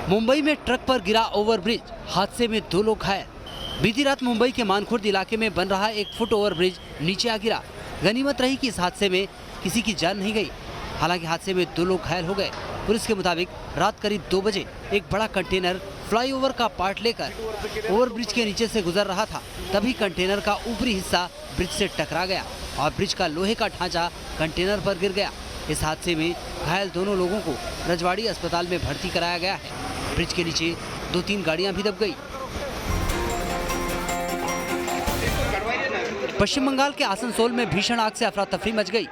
मुंबई में ट्रक पर गिरा ओवरब्रिज, हादसे में 2 लोग घायल। बीती रात मुंबई के मानखुर्द इलाके में बन रहा 1 फुट ओवरब्रिज नीचे आ गिरा। गनीमत रही कि इस हादसे में किसी की जान नहीं गई। हालांकि हादसे में 2 लोग घायल हो गए। पुलिस के मुताबिक रात करीब 2 बजे एक बड़ा कंटेनर फ्लाईओवर का पार्ट लेकर ओवरब्रिज के नीचे से गुजर रहा था। तभी कंटेनर का ऊपरी हिस्सा ब्रिज से टकरा गया और ब्रिज का लोहे का ढांचा कंटेनर पर गिर गया। इस हादसे में घायल दोनों लोगों को रजवाड़ी अस्पताल में भर्ती कराया गया है। ब्रिज के नीचे 2-3 गाड़ियां भी दब गई। पश्चिम बंगाल के आसनसोल में भीषण आग से अफरा तफरी मच गई।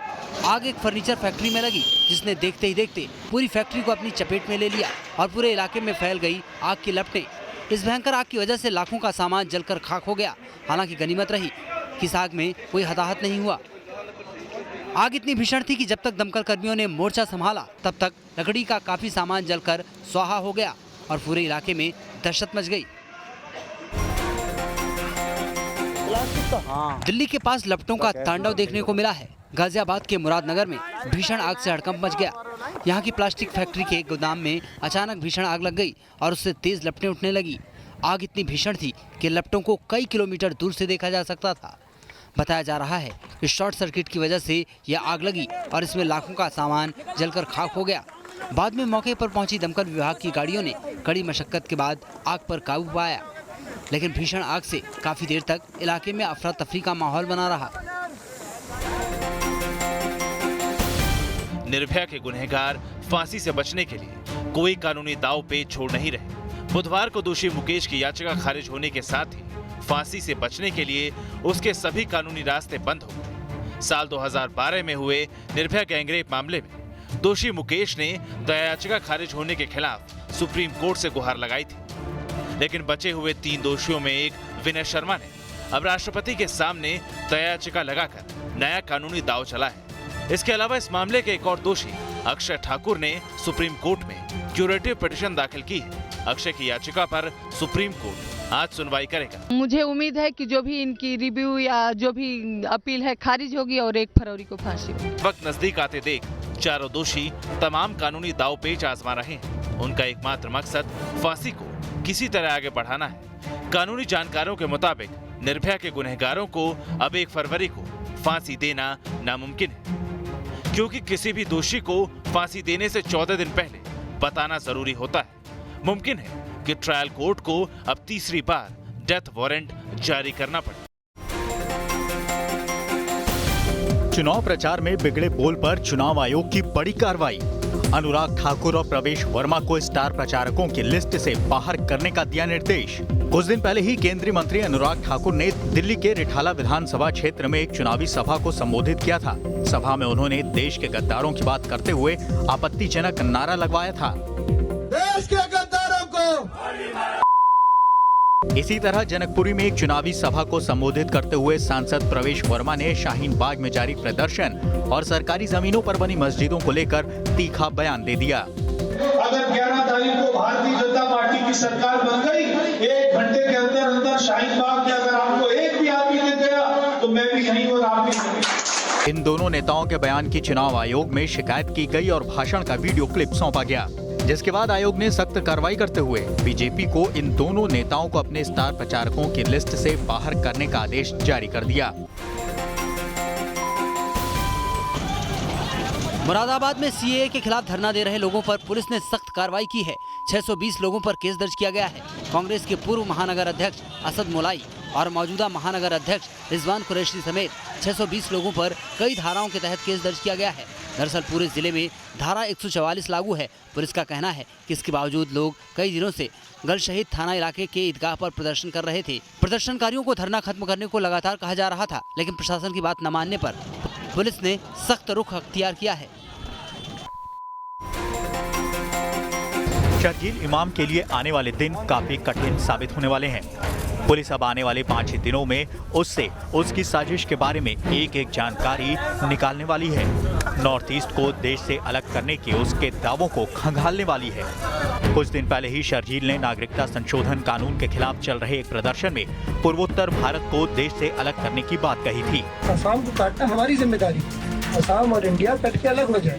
आग एक फर्नीचर फैक्ट्री में लगी, जिसने देखते ही देखते पूरी फैक्ट्री को अपनी चपेट में ले लिया और पूरे इलाके में फैल गई आग की लपटें। इस भयंकर आग की वजह से लाखों का सामान जलकर खाक हो गया। हालांकि गनीमत रही कि इस आग में कोई हताहत नहीं हुआ। आग इतनी भीषण थी कि जब तक दमकल कर्मियों ने मोर्चा संभाला तब तक लकड़ी का काफी सामान जलकर स्वाहा हो गया और पूरे इलाके में दहशत मच गई। दिल्ली के पास लपटों का तांडव देखने को मिला है। गाजियाबाद के मुरादनगर में भीषण आग से हड़कंप मच गया। यहाँ की प्लास्टिक फैक्ट्री के गोदाम में अचानक भीषण आग लग गई और उससे तेज लपटें उठने लगी। आग इतनी भीषण थी कि लपटों को कई किलोमीटर दूर से देखा जा सकता था। बताया जा रहा है कि शॉर्ट सर्किट की वजह से यह आग लगी और इसमें लाखों का सामान जलकर खाक हो गया। बाद में मौके पर पहुंची दमकल विभाग की गाड़ियों ने कड़ी मशक्कत के बाद आग पर काबू पाया, लेकिन भीषण आग से काफी देर तक इलाके में अफरा तफरी का माहौल बना रहा। निर्भया के गुनहगार फांसी से बचने के लिए कोई कानूनी दाव पेच छोड़ नहीं रहे। बुधवार को दोषी मुकेश की याचिका खारिज होने के साथ ही फांसी से बचने के लिए उसके सभी कानूनी रास्ते बंद हो गए। साल 2012 में हुए निर्भया गैंगरेप मामले में दोषी मुकेश ने दया याचिका खारिज होने के खिलाफ सुप्रीम कोर्ट से गुहार लगाई थी, लेकिन बचे हुए 3 दोषियों में एक विनय शर्मा ने अब राष्ट्रपति के सामने दया याचिका लगाकर नया कानूनी दांव चला है। इसके अलावा इस मामले के एक और दोषी अक्षय ठाकुर ने सुप्रीम कोर्ट में क्यूरेटिव पिटीशन दाखिल की है। अक्षय की याचिका पर सुप्रीम कोर्ट आज सुनवाई करेगा। मुझे उम्मीद है कि जो भी इनकी रिव्यू या जो भी अपील है खारिज होगी और 1 फरवरी को फांसी होगी। वक्त नजदीक आते देख चारों दोषी तमाम कानूनी दाव पेच आजमा रहे हैं। उनका एकमात्र मकसद फांसी को किसी तरह आगे बढ़ाना है। कानूनी जानकारों के मुताबिक निर्भया के गुनहगारों को अब 1 फरवरी को फांसी देना नामुमकिन है, क्योंकि किसी भी दोषी को फांसी देने से 14 दिन पहले बताना जरूरी होता है। मुमकिन है कि ट्रायल कोर्ट को अब तीसरी बार डेथ वारंट जारी करना पड़े। चुनाव प्रचार में बिगड़े बोल पर चुनाव आयोग की बड़ी कार्रवाई। अनुराग ठाकुर और प्रवेश वर्मा को स्टार प्रचारकों की लिस्ट से बाहर करने का दिया निर्देश। कुछ दिन पहले ही केंद्रीय मंत्री अनुराग ठाकुर ने दिल्ली के रिठाला विधानसभा क्षेत्र में एक चुनावी सभा को संबोधित किया था। सभा में उन्होंने देश के गद्दारों की बात करते हुए आपत्तिजनक नारा लगवाया था, देश के गद्दारों को। इसी तरह जनकपुरी में एक चुनावी सभा को संबोधित करते हुए सांसद प्रवेश वर्मा ने शाहीन बाग में जारी प्रदर्शन और सरकारी जमीनों पर बनी मस्जिदों को लेकर तीखा बयान दे दिया। अगर 11 तारीख को भारतीय जनता पार्टी की सरकार बन गई, 1 घंटे के अंदर अंदर शाहीन बाग में अगर आपको एक भी आदमी दिख गया तो मैं भी नहीं और आप भी नहीं। इन दोनों नेताओं के बयान की चुनाव आयोग में शिकायत की गई और भाषण का वीडियो क्लिप सौंपा गया, जिसके बाद आयोग ने सख्त कार्रवाई करते हुए बीजेपी को इन दोनों नेताओं को अपने स्टार प्रचारकों की लिस्ट से बाहर करने का आदेश जारी कर दिया। मुरादाबाद में सीएए के खिलाफ धरना दे रहे लोगों पर पुलिस ने सख्त कार्रवाई की है। 620 लोगों पर केस दर्ज किया गया है। कांग्रेस के पूर्व महानगर अध्यक्ष असद मोलाई और मौजूदा महानगर अध्यक्ष रिजवान कुरैशी समेत 620 लोगों पर कई धाराओं के तहत केस दर्ज किया गया है। दरअसल पूरे जिले में धारा 144 लागू है। पुलिस का कहना है कि इसके बावजूद लोग कई दिनों से गल शहीद थाना इलाके के ईदगाह पर प्रदर्शन कर रहे थे। प्रदर्शनकारियों को धरना खत्म करने को लगातार कहा जा रहा था, लेकिन प्रशासन की बात न मानने पर पुलिस ने सख्त रुख अख्तियार किया है। शर्जील इमाम के लिए आने वाले दिन काफी कठिन साबित होने वाले हैं। पुलिस अब आने वाले 5 ही दिनों में उससे उसकी साजिश के बारे में एक जानकारी निकालने वाली है। नॉर्थ ईस्ट को देश से अलग करने के उसके दावों को खंगालने वाली है। कुछ दिन पहले ही शर्जील ने नागरिकता संशोधन कानून के खिलाफ चल रहे एक प्रदर्शन में पूर्वोत्तर भारत को देश से अलग करने की बात कही थी। असम को काटना हमारी जिम्मेदारी, असम और इंडिया कट के अलग हो जाए।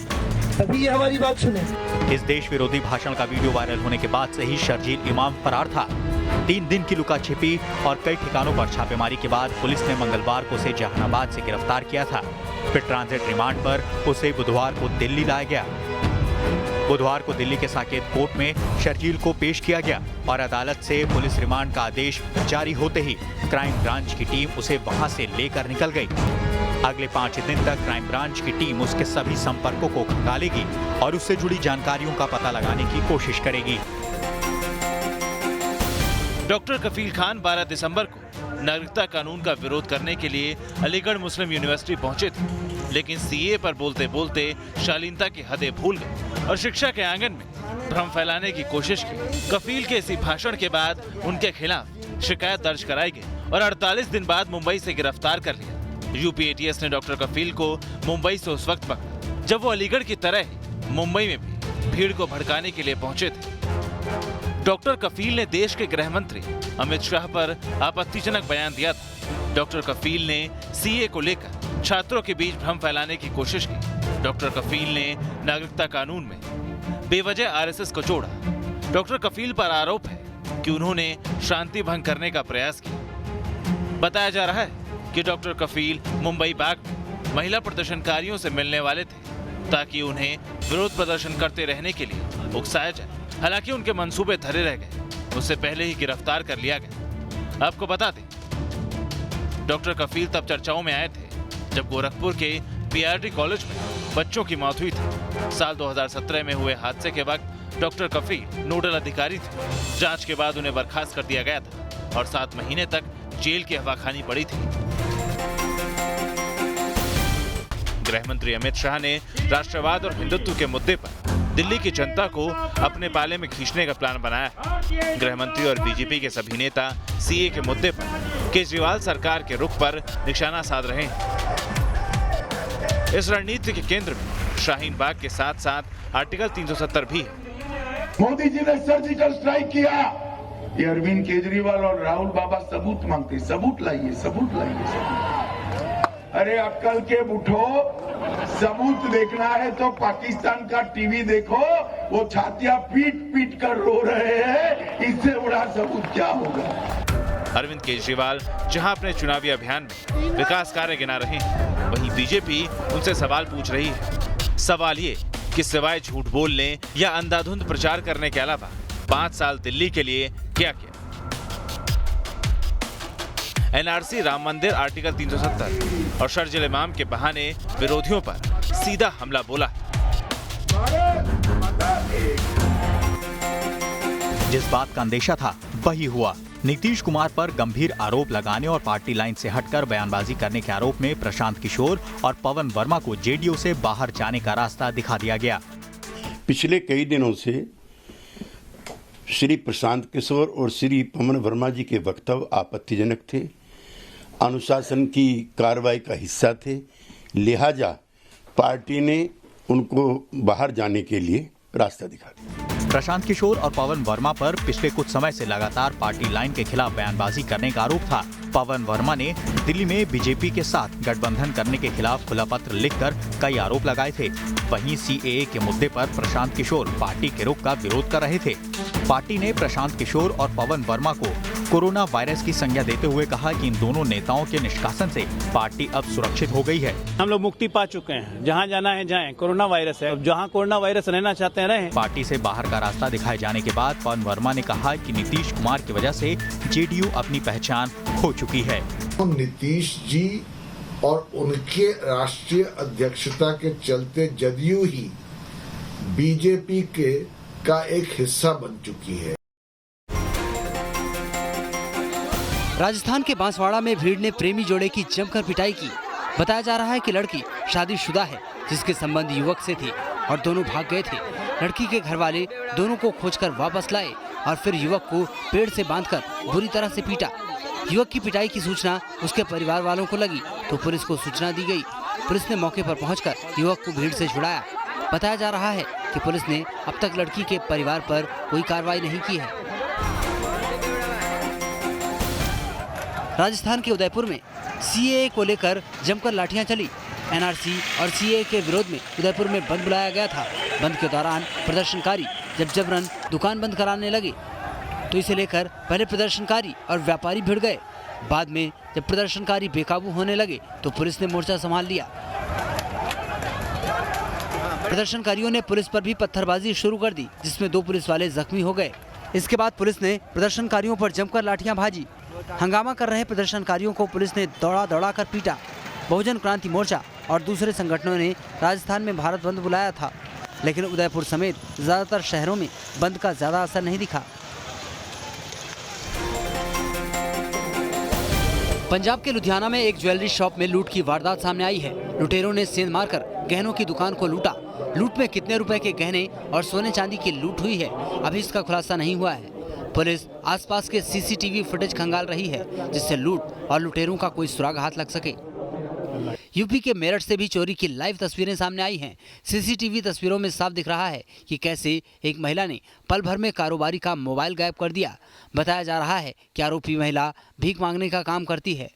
अभी ये हमारी बात सुने। इस देश विरोधी भाषण का वीडियो वायरल होने के बाद से ही शर्जील इमाम फरार था। 3 दिन की लुका छिपी और कई ठिकानों पर छापेमारी के बाद पुलिस ने मंगलवार को उसे जहानाबाद से गिरफ्तार किया था। फिर ट्रांजिट रिमांड पर उसे बुधवार को दिल्ली लाया गया। बुधवार को दिल्ली के साकेत कोर्ट में शर्जील को पेश किया गया और अदालत से पुलिस रिमांड का आदेश जारी होते ही क्राइम ब्रांच की टीम उसे वहां से लेकर निकल गई। अगले 5 दिन तक क्राइम ब्रांच की टीम उसके सभी संपर्कों को खंगालेगी और उससे जुड़ी जानकारियों का पता लगाने की कोशिश करेगी। डॉक्टर कफील खान 12 दिसंबर को नागरिकता कानून का विरोध करने के लिए अलीगढ़ मुस्लिम यूनिवर्सिटी पहुंचे थे, लेकिन सीए पर बोलते बोलते शालीनता की हदें भूल गए और शिक्षा के आंगन में भ्रम फैलाने की कोशिश की। कफील के इसी भाषण के बाद उनके खिलाफ शिकायत दर्ज कराई गई और 48 दिन बाद मुंबई से गिरफ्तार कर लिया। यूपी एटीएस ने डॉक्टर कफील को मुंबई से उस वक्त पकड़ा जब वो अलीगढ़ की तरह ही मुंबई में भी भीड़ को भड़काने के लिए पहुंचे थे। डॉक्टर कफील ने देश के गृह मंत्री अमित शाह पर आपत्तिजनक बयान दिया था। डॉक्टर कफील ने सीए को लेकर छात्रों के बीच भ्रम फैलाने की कोशिश की। डॉक्टर कफील ने नागरिकता कानून में बेवजह आरएसएस को जोड़ा। डॉक्टर कफील पर आरोप है कि उन्होंने शांति भंग करने का प्रयास किया। बताया जा रहा है कि डॉक्टर कफील मुंबई बाग में महिला प्रदर्शनकारियों से मिलने वाले थे ताकि उन्हें विरोध प्रदर्शन करते रहने के लिए उकसाया जाए। हालांकि उनके मंसूबे धरे रह गए। उससे पहले ही गिरफ्तार कर लिया गया। आपको बता दें, डॉक्टर कफील तब चर्चाओं में आए थे जब गोरखपुर के पीआरडी कॉलेज में बच्चों की मौत हुई थी। साल 2017 में हुए हादसे के वक्त डॉक्टर कफील नोडल अधिकारी थे। जांच के बाद उन्हें बर्खास्त कर दिया गया था और 7 महीने तक जेल की हवा खानी पड़ी थी। गृह मंत्री अमित शाह ने राष्ट्रवाद और हिंदुत्व के मुद्दे पर दिल्ली की जनता को अपने पाले में खींचने का प्लान बनाया। गृह मंत्री और बीजेपी के सभी नेता सीए के मुद्दे पर केजरीवाल सरकार के रुख पर निशाना साध रहे हैं। इस रणनीति के केंद्र में शाहीन बाग के साथ साथ आर्टिकल 370 भी है। मोदी जी ने सर्जिकल स्ट्राइक किया। ये अरविंद केजरीवाल और राहुल बाबा सबूत मांगते, सबूत लाइए, सबूत लाइए, सबूत। अरे अक्कल के बुढ़ो, सबूत देखना है तो पाकिस्तान का टीवी देखो। वो छातियां पीट पीट कर रो रहे हैं, इससे बड़ा सबूत क्या होगा। अरविंद केजरीवाल जहां अपने चुनावी अभियान में विकास कार्य गिना रहे हैं, वहीं बीजेपी उनसे सवाल पूछ रही है। सवाल ये कि सिवाय झूठ बोलने या अंधाधुंध प्रचार करने के अलावा 5 साल दिल्ली के लिए क्या किया। एनआरसी, राम मंदिर, आर्टिकल 370 और शर्जील इमाम के बहाने विरोधियों पर सीधा हमला बोला। जिस बात का अंदेशा था वही हुआ। नीतीश कुमार पर गंभीर आरोप लगाने और पार्टी लाइन से हटकर बयानबाजी करने के आरोप में प्रशांत किशोर और पवन वर्मा को जेडीयू से बाहर जाने का रास्ता दिखा दिया गया। पिछले कई दिनों से श्री प्रशांत किशोर और श्री पवन वर्मा जी के वक्तव्य आपत्तिजनक थे, अनुशासन की कार्रवाई का हिस्सा थे। लिहाजा पार्टी ने उनको बाहर जाने के लिए रास्ता दिखा दिया। प्रशांत किशोर और पवन वर्मा पर पिछले कुछ समय से लगातार पार्टी लाइन के खिलाफ बयानबाजी करने का आरोप था। पवन वर्मा ने दिल्ली में बीजेपी के साथ गठबंधन करने के खिलाफ खुला पत्र लिखकर कई आरोप लगाए थे। वहीं सीएए के मुद्दे पर प्रशांत किशोर पार्टी के रुख का विरोध कर रहे थे। पार्टी ने प्रशांत किशोर और पवन वर्मा को कोरोना वायरस की संज्ञा देते हुए कहा कि इन दोनों नेताओं के निष्कासन से पार्टी अब सुरक्षित हो गई है। हम लोग मुक्ति पा चुके हैं, जहाँ जाना है जाएं। कोरोना वायरस है, जहाँ कोरोना वायरस रहना चाहते हैं रहें। पार्टी से बाहर का रास्ता दिखाए जाने के बाद पवन वर्मा ने कहा कि नीतीश कुमार की वजह से जेडीयू अपनी पहचान खो चुकी है। नीतीश जी और उनके राष्ट्रीय अध्यक्षता के चलते जदयू ही बीजेपी का एक हिस्सा बन चुकी है। राजस्थान के बांसवाड़ा में भीड़ ने प्रेमी जोड़े की जमकर पिटाई की। बताया जा रहा है कि लड़की शादीशुदा है, जिसके संबंध युवक से थे और दोनों भाग गए थे। लड़की के घर वाले दोनों को खोजकर वापस लाए और फिर युवक को पेड़ से बांधकर बुरी तरह से पीटा। युवक की पिटाई की सूचना उसके परिवार वालों को लगी तो पुलिस को सूचना दी गई। पुलिस ने मौके पर पहुंचकर युवक को भीड़ से छुड़ाया। बताया जा रहा है कि पुलिस ने अब तक लड़की के परिवार पर कोई कार्रवाई नहीं की है। राजस्थान के उदयपुर में सीएए को लेकर जमकर लाठियां चली। एनआरसी और सीए के विरोध में उदयपुर में बंद बुलाया गया था। बंद के दौरान प्रदर्शनकारी जब जबरन दुकान बंद कराने लगे तो इसे लेकर पहले प्रदर्शनकारी और व्यापारी भिड़ गए। बाद में जब प्रदर्शनकारी बेकाबू होने लगे तो पुलिस ने मोर्चा संभाल लिया। प्रदर्शनकारियों ने पुलिस पर भी पत्थरबाजी शुरू कर दी, जिसमें 2 पुलिस वाले जख्मी हो गए। इसके बाद पुलिस ने प्रदर्शनकारियों पर जमकर लाठियां भाजी। हंगामा कर रहे प्रदर्शनकारियों को पुलिस ने दौड़ा कर पीटा। बहुजन क्रांति मोर्चा और दूसरे संगठनों ने राजस्थान में भारत बंद बुलाया था, लेकिन उदयपुर समेत ज्यादातर शहरों में बंद का ज्यादा असर नहीं दिखा। पंजाब के लुधियाना में एक ज्वेलरी शॉप में लूट की वारदात सामने आई है। लुटेरों ने सेंध मारकर गहनों की दुकान को लूटा। लूट में कितने रुपए के गहने और सोने चांदी की लूट हुई है, अभी इसका खुलासा नहीं हुआ है। पुलिस आसपास के सीसीटीवी फुटेज खंगाल रही है, जिससे लूट और लुटेरों का कोई सुराग हाथ लग सके। यूपी के मेरठ से भी चोरी की लाइव तस्वीरें सामने आई हैं। सीसीटीवी तस्वीरों में साफ दिख रहा है कि कैसे एक महिला ने पल भर में कारोबारी का मोबाइल गायब कर दिया। बताया जा रहा है कि आरोपी महिला भीख मांगने का काम करती है।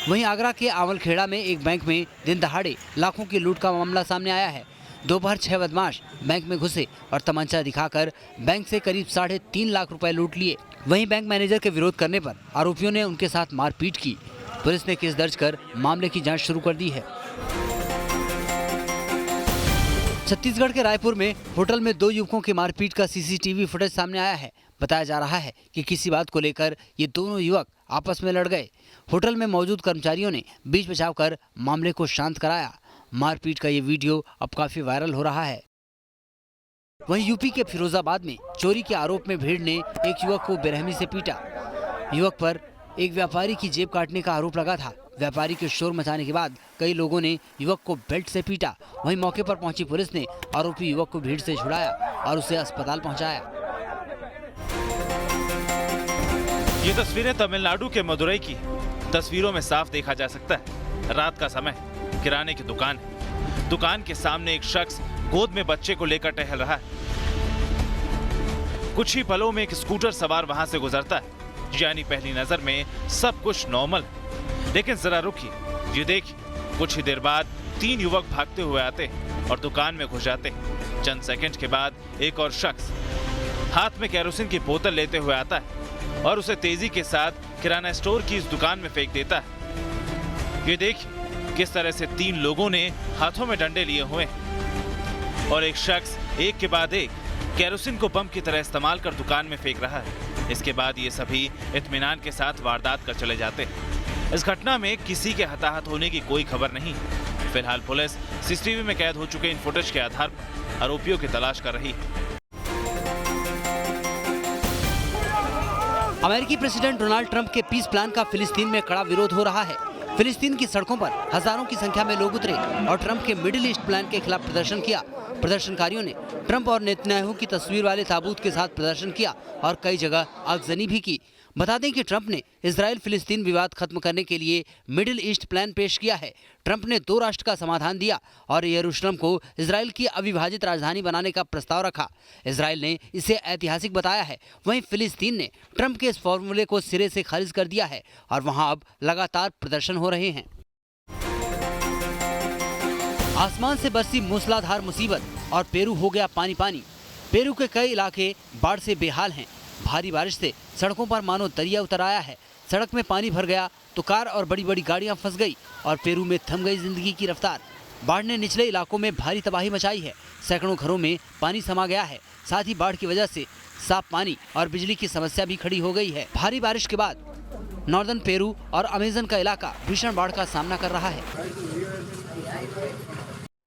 वहीं आगरा के आवलखेड़ा में एक बैंक में दिन दहाड़े लाखों की लूट का मामला सामने आया है। दोपहर 6 बदमाश बैंक में घुसे और तमंचा दिखाकर बैंक से करीब 3.5 लाख रुपए लूट लिए। वहीं बैंक मैनेजर के विरोध करने पर आरोपियों ने उनके साथ मारपीट की। पुलिस ने केस दर्ज कर मामले की जांच शुरू कर दी है। छत्तीसगढ़ के रायपुर में होटल में 2 युवकों की मारपीट का सीसीटीवी फुटेज सामने आया है। बताया जा रहा है कि किसी बात को लेकर ये दोनों युवक आपस में लड़ गए। होटल में मौजूद कर्मचारियों ने बीच बचाव कर मामले को शांत कराया। मारपीट का ये वीडियो अब काफी वायरल हो रहा है। वहीं यूपी के फिरोजाबाद में चोरी के आरोप में भीड़ ने एक युवक को बेरहमी से पीटा। युवक पर एक व्यापारी की जेब काटने का आरोप लगा था। व्यापारी के शोर मचाने के बाद कई लोगों ने युवक को बेल्ट से पीटा। वहीं मौके पर पहुंची पुलिस ने आरोपी युवक को भीड़ से छुड़ाया और उसे अस्पताल पहुंचाया। ये तस्वीरें तमिलनाडु के मदुरई की हैं। तस्वीरों में साफ देखा जा सकता है रात का समय, किराने की दुकान है। दुकान के सामने एक शख्स गोद में बच्चे को लेकर टहल रहा है। कुछ ही पलों में एक स्कूटर सवार वहां से गुजरता है। यानी पहली नजर में सब कुछ नॉर्मल है, लेकिन जरा रुकिए, ये देखिए। कुछ ही देर बाद 3 युवक भागते हुए आते हैं और दुकान में घुस जाते हैं। चंद सेकंड के बाद एक और शख्स हाथ में केरोसिन की बोतल लेते हुए आता है और उसे तेजी के साथ किराना स्टोर की इस दुकान में फेंक देता है। ये देखिए किस तरह से 3 लोगों ने हाथों में डंडे लिए हुए हैं और एक शख्स एक के बाद एक केरोसिन को बम की तरह इस्तेमाल कर दुकान में फेंक रहा है। इसके बाद ये सभी इत्मीनान के साथ वारदात कर चले जाते हैं। इस घटना में किसी के हताहत होने की कोई खबर नहीं। फिलहाल पुलिस सीसीटीवी में कैद हो चुके इन फुटेज के आधार पर आरोपियों की तलाश कर रही है। अमेरिकी प्रेसिडेंट डोनाल्ड ट्रंप के पीस प्लान का फिलिस्तीन में कड़ा विरोध हो रहा है। फिलिस्तीन की सड़कों पर हजारों की संख्या में लोग उतरे और ट्रंप के मिडिल ईस्ट प्लान के खिलाफ प्रदर्शन किया। प्रदर्शनकारियों ने ट्रंप और नेतन्याहू की तस्वीर वाले ताबूत के साथ प्रदर्शन किया और कई जगह आगजनी भी की। बता दें कि ट्रंप ने इजराइल फिलिस्तीन विवाद खत्म करने के लिए मिडिल ईस्ट प्लान पेश किया है। ट्रंप ने 2 राष्ट्र का समाधान दिया और यरूशलेम को इजराइल की अविभाजित राजधानी बनाने का प्रस्ताव रखा। इजराइल ने इसे ऐतिहासिक बताया है। वहीं फिलिस्तीन ने ट्रंप के इस फॉर्मूले को सिरे से खारिज कर दिया है और वहां अब लगातार प्रदर्शन हो रहे हैं। आसमान से बरसी मूसलाधार मुसीबत और पेरू हो गया पानी पानी। पेरू के कई इलाके बाढ़ से बेहाल हैं। भारी बारिश से सड़कों पर मानो दरिया उतर आया है। सड़क में पानी भर गया तो कार और बड़ी बड़ी गाड़ियां फंस गई और पेरू में थम गई जिंदगी की रफ्तार। बाढ़ ने निचले इलाकों में भारी तबाही मचाई है। सैकड़ों घरों में पानी समा गया है। साथ ही बाढ़ की वजह से साफ पानी और बिजली की समस्या भी खड़ी हो गई है। भारी बारिश के बाद नॉर्दर्न पेरू और अमेजन का इलाका भीषण बाढ़ का सामना कर रहा है।